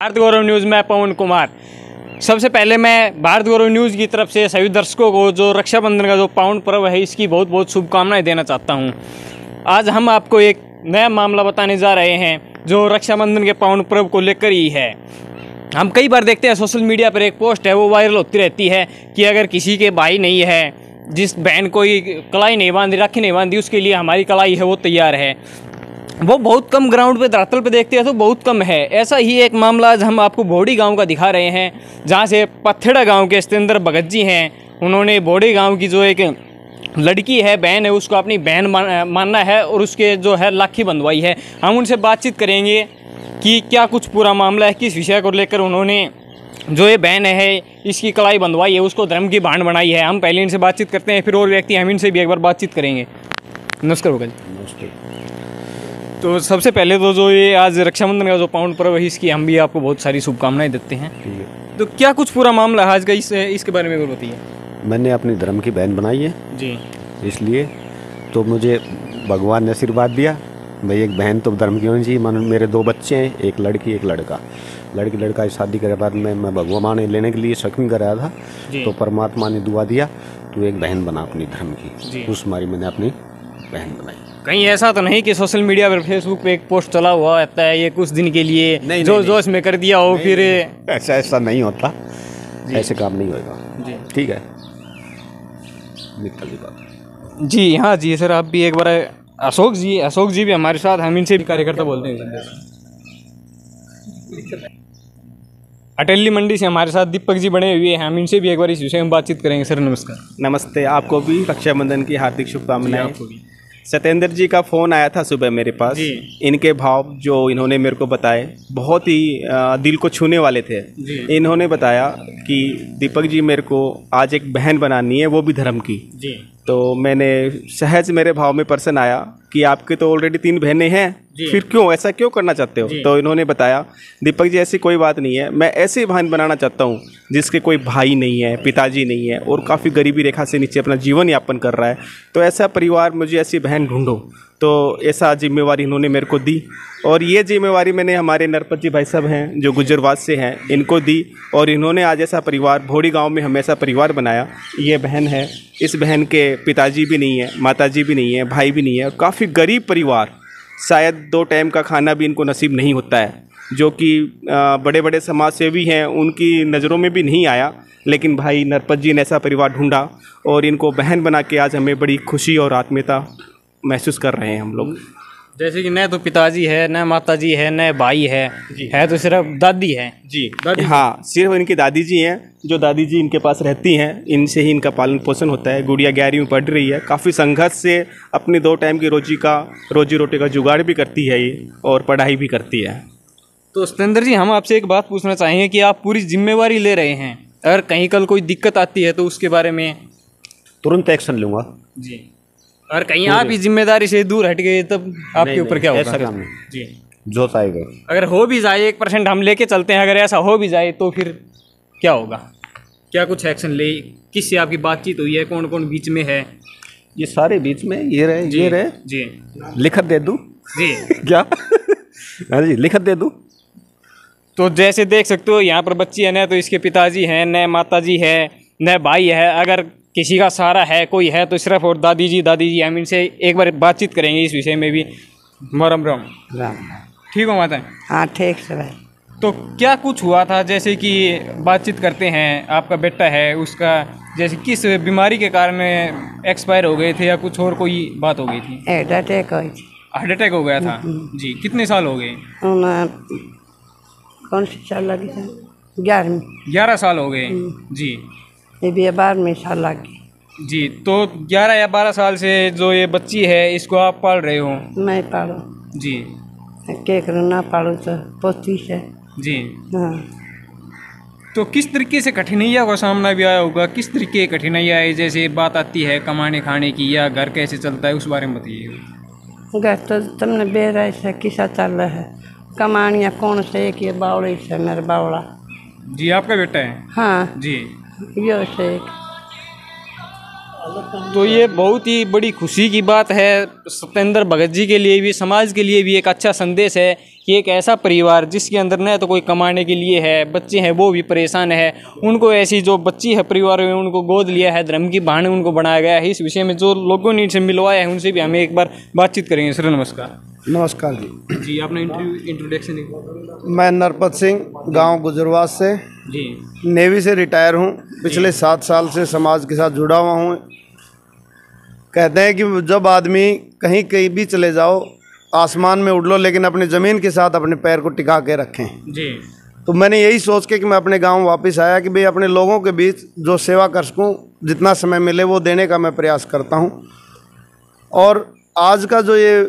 भारत गौरव news में पवन कुमार। सबसे पहले मैं भारत गौरव न्यूज़ की तरफ से सभी दर्शकों को जो रक्षाबंधन का जो पावन पर्व है इसकी बहुत बहुत शुभकामनाएं देना चाहता हूं। आज हम आपको एक नया मामला बताने जा रहे हैं जो रक्षाबंधन के पावन पर्व को लेकर ही है। हम कई बार देखते हैं सोशल मीडिया पर एक पोस्ट है वो वायरल होती रहती है कि अगर किसी के भाई नहीं है, जिस बहन को कलाई नहीं बांधी, राखी नहीं बांधी, उसके लिए हमारी कलाई है वो तैयार है। वो बहुत कम ग्राउंड पे धरातल पे देखते हैं तो बहुत कम है। ऐसा ही एक मामला आज हम आपको बोड़ी गांव का दिखा रहे हैं, जहां से पत्थड़ा गांव के सतेंद्र भगत जी हैं। उन्होंने बोड़ी गांव की जो एक लड़की है, बहन है, उसको अपनी बहन मानना है और उसके जो है राखी बंधवाई है। हम उनसे बातचीत करेंगे कि क्या कुछ पूरा मामला है, किस विषय को लेकर उन्होंने जो ये बहन है इसकी कलाई बंधवाई है, उसको धर्म की भांड बनाई है। हम पहले इनसे बातचीत करते हैं, फिर और व्यक्ति हम इनसे भी एक बार बातचीत करेंगे। नमस्कार भगत जी। नमस्ते। तो सबसे पहले तो जो ये आज रक्षाबंधन का जो पावन पर्व है इसकी हम भी आपको बहुत सारी शुभकामनाएं देते हैं। तो क्या कुछ पूरा मामला आज का इसके बारे में बताइए। मैंने अपनी धर्म की बहन बनाई है जी, इसलिए तो मुझे भगवान ने आशीर्वाद दिया भाई एक बहन तो धर्म की होनी चाहिए। मेरे 2 बच्चे हैं, एक लड़की एक लड़का। लड़का की शादी के बाद मैं भगवान लेने के लिए शक्ति कर रहा था तो परमात्मा ने दुआ दिया तो एक बहन बना अपनी धर्म की, उस मारी मैंने अपनी बहन बनाई। कहीं ऐसा तो नहीं कि सोशल मीडिया पर फेसबुक पे एक पोस्ट चला हुआ रहता है ये कुछ दिन के लिए नहीं, जो जोश में कर दिया हो, फिर ऐसा नहीं होता, ऐसे काम नहीं होगा जी। ठीक है, निकल दी बात जी। हाँ जी सर, आप भी एक बार अशोक जी भी हमारे साथ, हम इनसे भी कार्यकर्ता बोलते हैं। अटेली मंडी से हमारे साथ दीपक जी बने हुए हैं, हम इनसे भी एक बार इस विषय में बातचीत करेंगे। सर नमस्कार। नमस्ते, आपको भी रक्षाबंधन की हार्दिक शुभकामनाएं। सतेंद्र जी का फ़ोन आया था सुबह मेरे पास। इनके भाव जो इन्होंने मेरे को बताए बहुत ही दिल को छूने वाले थे। इन्होंने बताया कि दीपक जी मेरे को आज एक बहन बनानी है, वो भी धर्म की। तो मैंने सहज मेरे भाव में पर्सन आया कि आपके तो ऑलरेडी 3 बहनें हैं, फिर क्यों ऐसा क्यों करना चाहते हो। तो इन्होंने बताया दीपक जी ऐसी कोई बात नहीं है, मैं ऐसी बहन बनाना चाहता हूँ जिसके कोई भाई नहीं है, पिताजी नहीं है और काफ़ी गरीबी रेखा से नीचे अपना जीवन यापन कर रहा है। तो ऐसा परिवार, मुझे ऐसी बहन ढूंढो। तो ऐसा जिम्मेवारी इन्होंने मेरे को दी और ये जिम्मेवारी मैंने हमारे नरपत जी भाई साहब हैं जो गुजरवास से हैं इनको दी और इन्होंने आज ऐसा परिवार भोड़ी गांव में हमें ऐसा परिवार बनाया। ये बहन है, इस बहन के पिताजी भी नहीं है, माताजी भी नहीं है, भाई भी नहीं है और काफ़ी गरीब परिवार, शायद 2 टाइम का खाना भी इनको नसीब नहीं होता है, जो कि बड़े बड़े समाज सेवी हैं उनकी नज़रों में भी नहीं आया। लेकिन भाई नरपत जी ने ऐसा परिवार ढूंढा और इनको बहन बना के आज हमें बड़ी खुशी और आत्मीयता महसूस कर रहे हैं हम लोग। जैसे कि न तो पिताजी है, न माताजी है, न भाई है तो सिर्फ दादी है। जी दादी। हाँ, सिर्फ इनकी दादी जी हैं, जो दादी जी इनके पास रहती हैं, इनसे ही इनका पालन पोषण होता है। गुड़िया 11वीं में पढ़ रही है, काफ़ी संघर्ष से अपनी 2 टाइम की रोजी रोटी का जुगाड़ भी करती है ये और पढ़ाई भी करती है। तो सतेंद्र जी, हम आपसे एक बात पूछना चाहेंगे कि आप पूरी जिम्मेवारी ले रहे हैं, अगर कहीं कल कोई दिक्कत आती है तो उसके बारे में तुरंत एक्शन लूँगा जी। और कहीं आप इस जिम्मेदारी से दूर हट गए तब आपके ऊपर क्या होगा? ऐसा काम नहीं जी, जो चाहेगा। अगर हो भी जाए 1% हम लेके चलते हैं, अगर ऐसा हो भी जाए तो फिर क्या होगा? क्या कुछ एक्शन ले, किससे आपकी बातचीत हुई है, कौन कौन बीच में है? ये सारे बीच में ये रहे जी। लिखत दे दूँ जी क्या? हाँ जी, लिखत दे दूँ। तो जैसे देख सकते हो यहाँ पर बच्ची है, न तो इसके पिताजी हैं, न माताजी है, न भाई है। अगर किसी का सहारा है, कोई है तो सिर्फ और दादी जी। हम इनसे एक बार बातचीत करेंगे इस विषय में भी। राम राम। ठीक हो माता? हाँ ठीक से भाई। तो क्या कुछ हुआ था, जैसे कि बातचीत करते हैं, आपका बेटा है, उसका जैसे किस बीमारी के कारण एक्सपायर हो गए थे या कुछ और कोई बात हो गई थी? हार्ट अटैक हो गया था जी। कितने साल हो गए? कौन सी साल लगी था? 11 साल हो गए जी। ये 12वें साल लगी जी। तो 11 या 12 साल से जो ये बच्ची है इसको आप पाल रहे हो? मैं पालू जी। के करूँ, ना पालू तो पोती से जी। हाँ। तो किस तरीके से कठिनाइयों का सामना भी आया होगा? किस तरीके की कठिनाइयाँ आई, जैसे बात आती है कमाने खाने की, या घर कैसे चलता है, उस बारे में बताइए। घर तो तुमने बेरा से किसा चल रहा है, कमानियाँ कौन से एक ये बावड़ी से मेरा बावड़ा जी। आपका बेटा है? हाँ जी। यो से तो ये बहुत ही बड़ी खुशी की बात है सतेंद्र भगत जी के लिए भी, समाज के लिए भी एक अच्छा संदेश है। कि एक ऐसा परिवार जिसके अंदर न तो कोई कमाने के लिए है, बच्चे हैं वो भी परेशान है, उनको ऐसी जो बच्ची है परिवार में उनको गोद लिया है, धर्म की बहाने उनको बनाया गया है। इस विषय में जो लोगों ने इनसे मिलवाया है उनसे भी हमें एक बार बातचीत करेंगे। सर नमस्कार। नमस्कार जी। जी अपना इंट्रोडक्शन। मैं नरपत सिंह, गांव गुजरवास से जी नेवी से रिटायर हूं। पिछले 7 साल से समाज के साथ जुड़ा हुआ हूं। कहते हैं कि जब आदमी कहीं कहीं भी चले जाओ, आसमान में उड़ लो, लेकिन अपनी ज़मीन के साथ अपने पैर को टिका के रखें। जी तो मैंने यही सोच के कि मैं अपने गांव वापस आया कि भाई अपने लोगों के बीच जो सेवा कर सकूँ, जितना समय मिले वो देने का मैं प्रयास करता हूँ। और आज का जो ये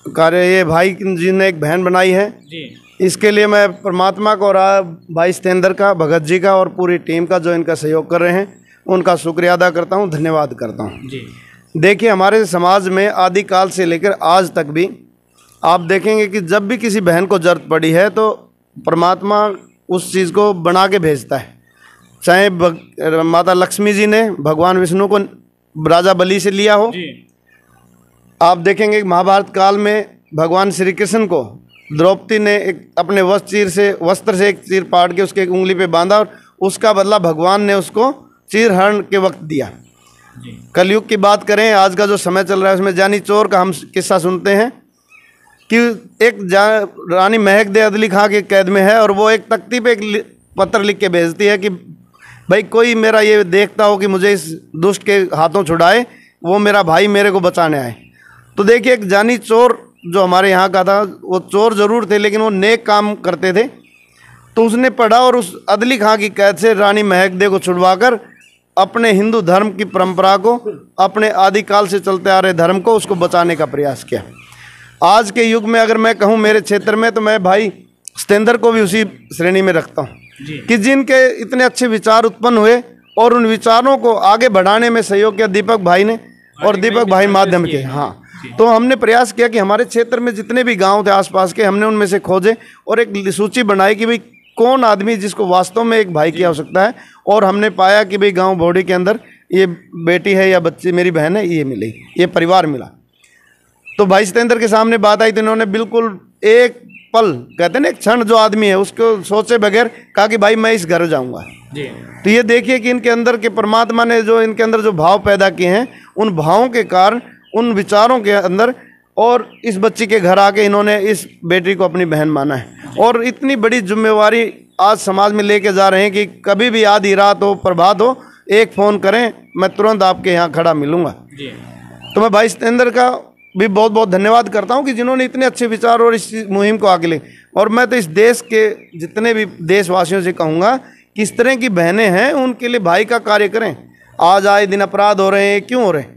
कार्य, ये भाई जी ने एक बहन बनाई है जी, इसके लिए मैं परमात्मा को और भाई सतेंद्र का, भगत जी का और पूरी टीम का जो इनका सहयोग कर रहे हैं उनका शुक्रिया अदा करता हूँ, धन्यवाद करता हूँ। जी देखिए, हमारे समाज में आदिकाल से लेकर आज तक भी आप देखेंगे कि जब भी किसी बहन को जरूरत पड़ी है तो परमात्मा उस चीज़ को बना के भेजता है। चाहे माता लक्ष्मी जी ने भगवान विष्णु को राजा बलि से लिया हो, आप देखेंगे कि महाभारत काल में भगवान श्री कृष्ण को द्रौपदी ने एक अपने वस्त्र से एक चीर पाट के उसके एक उंगली पे बांधा और उसका बदला भगवान ने उसको चीरहरण के वक्त दिया। कलयुग की बात करें, आज का जो समय चल रहा है उसमें जानी चोर का हम किस्सा सुनते हैं कि एक रानी महक दे अदली खां के कैद में है और वो एक तख्ती पे एक पत्र लिख के भेजती है कि भाई कोई मेरा ये देखता हो कि मुझे इस दुष्ट के हाथों छुड़ाए, वो मेरा भाई मेरे को बचाने आए। तो देखिए, एक जानी चोर जो हमारे यहाँ का था, वो चोर ज़रूर थे लेकिन वो नेक काम करते थे। तो उसने पढ़ा और उस अदली खां की कैद से रानी महकदे को छुड़वाकर अपने हिंदू धर्म की परंपरा को, अपने आदिकाल से चलते आ रहे धर्म को, उसको बचाने का प्रयास किया। आज के युग में अगर मैं कहूँ मेरे क्षेत्र में, तो मैं भाई सतेंद्र को भी उसी श्रेणी में रखता हूँ कि जिनके इतने अच्छे विचार उत्पन्न हुए और उन विचारों को आगे बढ़ाने में सहयोग किया दीपक भाई ने और दीपक भाई माध्यम के। हाँ, तो हमने प्रयास किया कि हमारे क्षेत्र में जितने भी गांव थे आसपास के, हमने उनमें से खोजे और एक सूची बनाई कि भाई कौन आदमी जिसको वास्तव में एक भाई की आवश्यकता है। और हमने पाया कि भाई गांव भोड़ी के अंदर ये बेटी है या बच्ची मेरी बहन है, ये मिली, ये परिवार मिला। तो भाई सतेंद्र के सामने बात आई तो इन्होंने बिल्कुल एक पल, कहते हैं ना एक क्षण, जो आदमी है उसको सोचे बगैर कहा कि भाई मैं इस घर जाऊँगा। तो ये देखिए कि इनके अंदर के परमात्मा ने जो इनके अंदर जो भाव पैदा किए हैं, उन भावों के कारण, उन विचारों के अंदर, और इस बच्ची के घर आके इन्होंने इस बेटी को अपनी बहन माना है और इतनी बड़ी जिम्मेवारी आज समाज में लेके जा रहे हैं कि कभी भी आधी रात हो, प्रभात हो, एक फ़ोन करें, मैं तुरंत आपके यहाँ खड़ा मिलूँगा। तो मैं भाई सतेंद्र का भी बहुत बहुत धन्यवाद करता हूँ कि जिन्होंने इतने अच्छे विचार और इस मुहिम को आगे ले। और मैं तो इस देश के जितने भी देशवासियों से कहूँगा कि इस तरह की बहनें हैं उनके लिए भाई का कार्य करें। आज आए दिन अपराध हो रहे हैं, क्यों हो रहे हैं?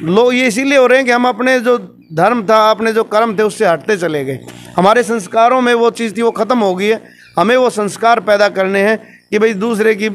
लोग ये इसीलिए हो रहे हैं कि हम अपने जो धर्म था, अपने जो कर्म थे, उससे हटते चले गए। हमारे संस्कारों में वो चीज़ थी, वो ख़त्म हो गई है। हमें वो संस्कार पैदा करने हैं कि भाई दूसरे की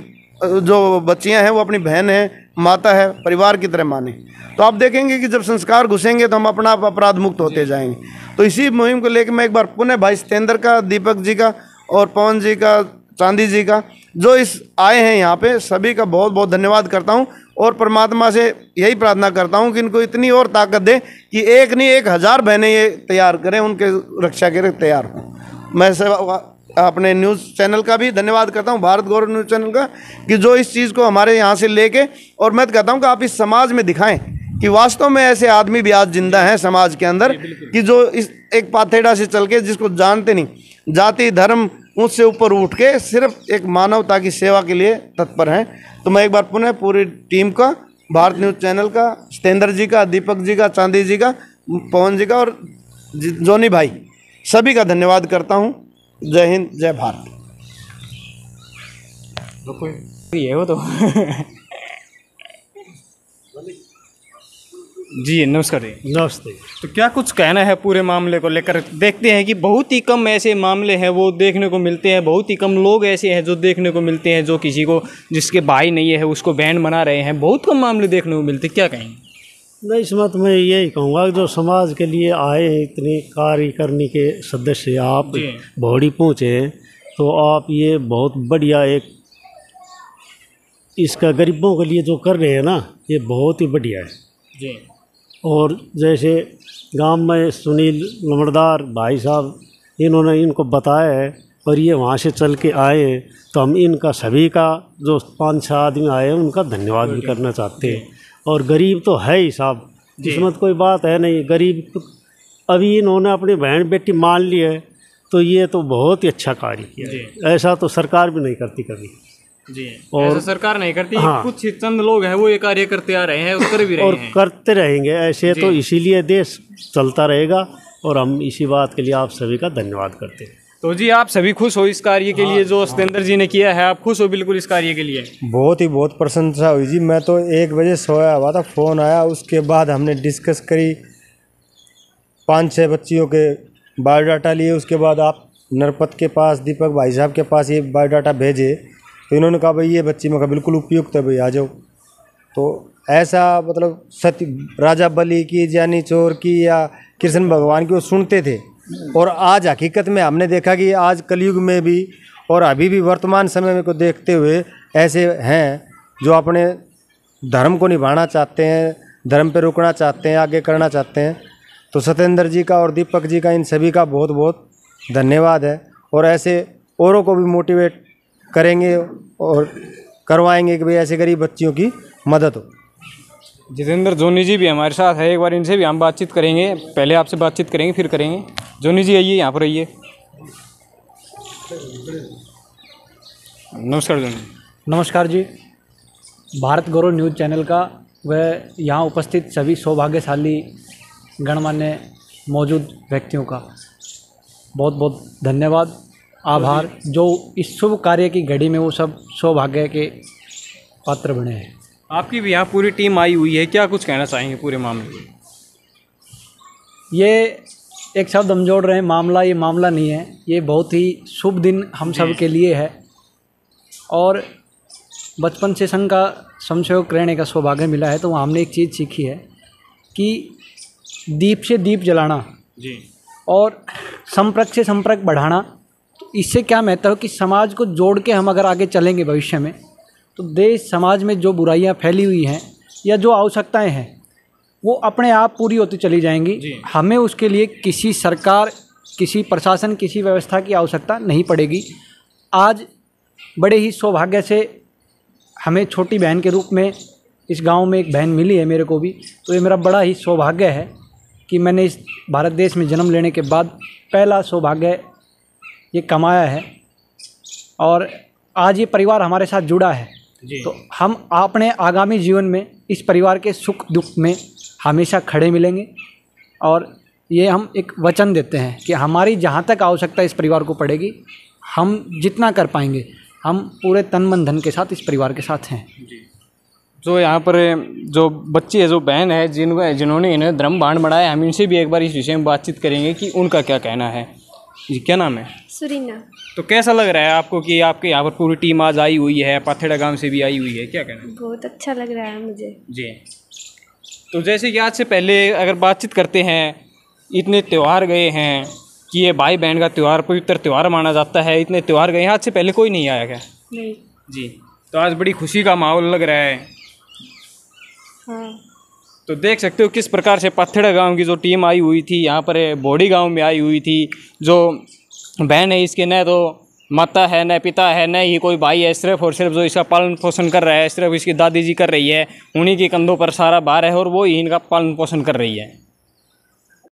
जो बच्चियां हैं वो अपनी बहन है, माता है, परिवार की तरह माने। तो आप देखेंगे कि जब संस्कार घुसेंगे तो हम अपना आप अपराध मुक्त होते जाएंगे। तो इसी मुहिम को लेकर मैं एक बार पुनः भाई सतेंद्र का, दीपक जी का और पवन जी का, चांदी जी का, जो इस आए हैं यहाँ पे, सभी का बहुत बहुत धन्यवाद करता हूँ। और परमात्मा से यही प्रार्थना करता हूँ कि इनको इतनी और ताकत दे कि एक नहीं 1000 बहनें ये तैयार करें, उनके रक्षा के लिए तैयार हों। मैं अपने न्यूज़ चैनल का भी धन्यवाद करता हूँ, भारत गौरव न्यूज़ चैनल का, कि जो इस चीज़ को हमारे यहाँ से लेके, और मैं तो कहता हूँ कि आप इस समाज में दिखाएं कि वास्तव में ऐसे आदमी भी आज जिंदा हैं समाज के अंदर, कि जो इस एक पाथेड़ा से चल के, जिसको जानते नहीं, जाति धर्म उससे ऊपर उठ के सिर्फ एक मानवता की सेवा के लिए तत्पर हैं। तो मैं एक बार पुनः पूरी टीम का, भारत न्यूज़ चैनल का, सतेंद्र जी का, दीपक जी का, चांदी जी का, पवन जी का और जोनी भाई, सभी का धन्यवाद करता हूँ। जय हिंद, जय भारत। ये हो तो जी नमस्कार जी। नमस्ते। तो क्या कुछ कहना है पूरे मामले को लेकर? देखते हैं कि बहुत ही कम ऐसे मामले हैं वो देखने को मिलते हैं, बहुत ही कम लोग ऐसे हैं जो देखने को मिलते हैं जो किसी को, जिसके भाई नहीं है उसको बहन बना रहे हैं, बहुत कम मामले देखने को मिलते। क्या कहेंगे? नहीं, इसमें तो मैं यही कहूँगा कि जो समाज के लिए आए हैं इतने कार्य करने के सदस्य, आप भौड़ी पहुँचे हैं, तो आप ये बहुत बढ़िया एक इसका गरीबों के लिए जो कर रहे हैं ना, ये बहुत ही बढ़िया है जी। और जैसे गांव में सुनील लमड़दार भाई साहब इन्होंने इनको बताया है और ये वहाँ से चल के आए, तो हम इनका सभी का जो 5-6 आदमी आए हैं उनका धन्यवाद भी करना चाहते हैं। और गरीब तो है ही साहब, इसमें तो कोई बात है नहीं, गरीब तो अभी इन्होंने अपनी बहन बेटी मान ली है, तो ये तो बहुत ही अच्छा कार्य किया है। ऐसा तो सरकार भी नहीं करती कभी जी। और ऐसा सरकार नहीं करती। हाँ। कुछ चंद लोग हैं वो ये कार्य करते आ रहे हैं और कर भी रहे और हैं करते रहेंगे ऐसे, तो इसीलिए देश चलता रहेगा। और हम इसी बात के लिए आप सभी का धन्यवाद करते हैं। तो जी आप सभी खुश हो इस कार्य के लिए जो सत्येंद्र जी ने किया है? आप खुश हो बिल्कुल इस कार्य के लिए? बहुत प्रशंसा हुई जी। मैं तो 1 बजे सोया हुआ था, फ़ोन आया, उसके बाद हमने डिस्कस करी, 5-6 बच्चियों के बायोडाटा लिए। उसके बाद आप नरपत के पास, दीपक भाई साहब के पास ये बायोडाटा भेजे, तो इन्होंने कहा भाई ये बच्ची में का बिल्कुल उपयुक्त है, भाई आ जाओ। तो ऐसा मतलब सत्य राजा बलि की, जानी चोर की या कृष्ण भगवान की वो सुनते थे। और आज हकीकत में हमने देखा कि आज कलयुग में भी और अभी भी वर्तमान समय में को देखते हुए ऐसे हैं जो अपने धर्म को निभाना चाहते हैं, धर्म पे रुकना चाहते हैं, आगे करना चाहते हैं। तो सत्येंद्र जी का और दीपक जी का, इन सभी का बहुत बहुत धन्यवाद है। और ऐसे औरों को भी मोटिवेट करेंगे और करवाएंगे कि भाई ऐसे गरीब बच्चियों की मदद हो। जितेंद्र जोनी जी भी हमारे साथ है, एक बार इनसे भी हम बातचीत करेंगे। पहले आपसे बातचीत करेंगे फिर करेंगे। जोनी जी आइए, यहाँ पर आइए। नमस्कार जोनी। नमस्कार जी। भारत गौरव न्यूज़ चैनल का व यहाँ उपस्थित सभी सौभाग्यशाली गणमान्य मौजूद व्यक्तियों का बहुत बहुत धन्यवाद, आभार, जो इस शुभ कार्य की घड़ी में वो सब सौभाग्य के पात्र बने हैं। आपकी भी यहाँ पूरी टीम आई हुई है, क्या कुछ कहना चाहेंगे पूरे मामले में? ये एक शब्द हम जोड़ रहे हैं, मामला, ये मामला नहीं है, ये बहुत ही शुभ दिन हम सब के लिए है। और बचपन से संघ का समसेवक रहने का सौभाग्य मिला है, तो वहाँ हमने एक चीज़ सीखी है कि दीप से दीप जलाना जी और संपर्क से संपर्क बढ़ाना। तो इससे क्या महत्व है कि समाज को जोड़ के हम अगर आगे चलेंगे भविष्य में, तो देश समाज में जो बुराइयां फैली हुई हैं या जो आवश्यकताएं हैं वो अपने आप पूरी होती चली जाएंगी। हमें उसके लिए किसी सरकार, किसी प्रशासन, किसी व्यवस्था की आवश्यकता नहीं पड़ेगी। आज बड़े ही सौभाग्य से हमें छोटी बहन के रूप में इस गांव में एक बहन मिली है मेरे को भी, तो ये मेरा बड़ा ही सौभाग्य है कि मैंने इस भारत देश में जन्म लेने के बाद पहला सौभाग्य ये कमाया है। और आज ये परिवार हमारे साथ जुड़ा है, तो हम अपने आगामी जीवन में इस परिवार के सुख दुख में हमेशा खड़े मिलेंगे। और ये हम एक वचन देते हैं कि हमारी जहाँ तक आवश्यकता इस परिवार को पड़ेगी, हम जितना कर पाएंगे हम पूरे तन मन धन के साथ इस परिवार के साथ हैं। जो यहाँ पर जो बच्ची है, जो बहन है, जिन्होंने इन्हें धर्म बाण बढ़ाया, हम इनसे भी एक बार इस विषय में बातचीत करेंगे कि उनका क्या कहना है। जी, क्या नाम है? सुरीना। तो कैसा लग रहा है आपको कि आपके यहाँ पर पूरी टीम आज आई हुई है, पाथेड़ा गांव से भी आई हुई है, क्या कहना है? बहुत अच्छा लग रहा है मुझे जी। तो जैसे कि आज से पहले अगर बातचीत करते हैं, इतने त्यौहार गए हैं कि ये भाई बहन का त्यौहार, पवित्र त्यौहार माना जाता है, इतने त्यौहार गए हैं, आज से पहले कोई नहीं आया क्या? नहीं। जी। तो आज बड़ी खुशी का माहौल लग रहा है। हाँ। तो देख सकते हो किस प्रकार से पाथेड़ा गांव की जो टीम आई हुई थी, यहाँ पर बोड़ी गांव में आई हुई थी। जो बहन है इसके न तो माता है, न पिता है, न ही कोई भाई है, सिर्फ और सिर्फ जो इसका पालन पोषण कर रहा है सिर्फ इसकी दादी जी कर रही है। उन्हीं के कंधों पर सारा भार है और वो ही इनका पालन पोषण कर रही है।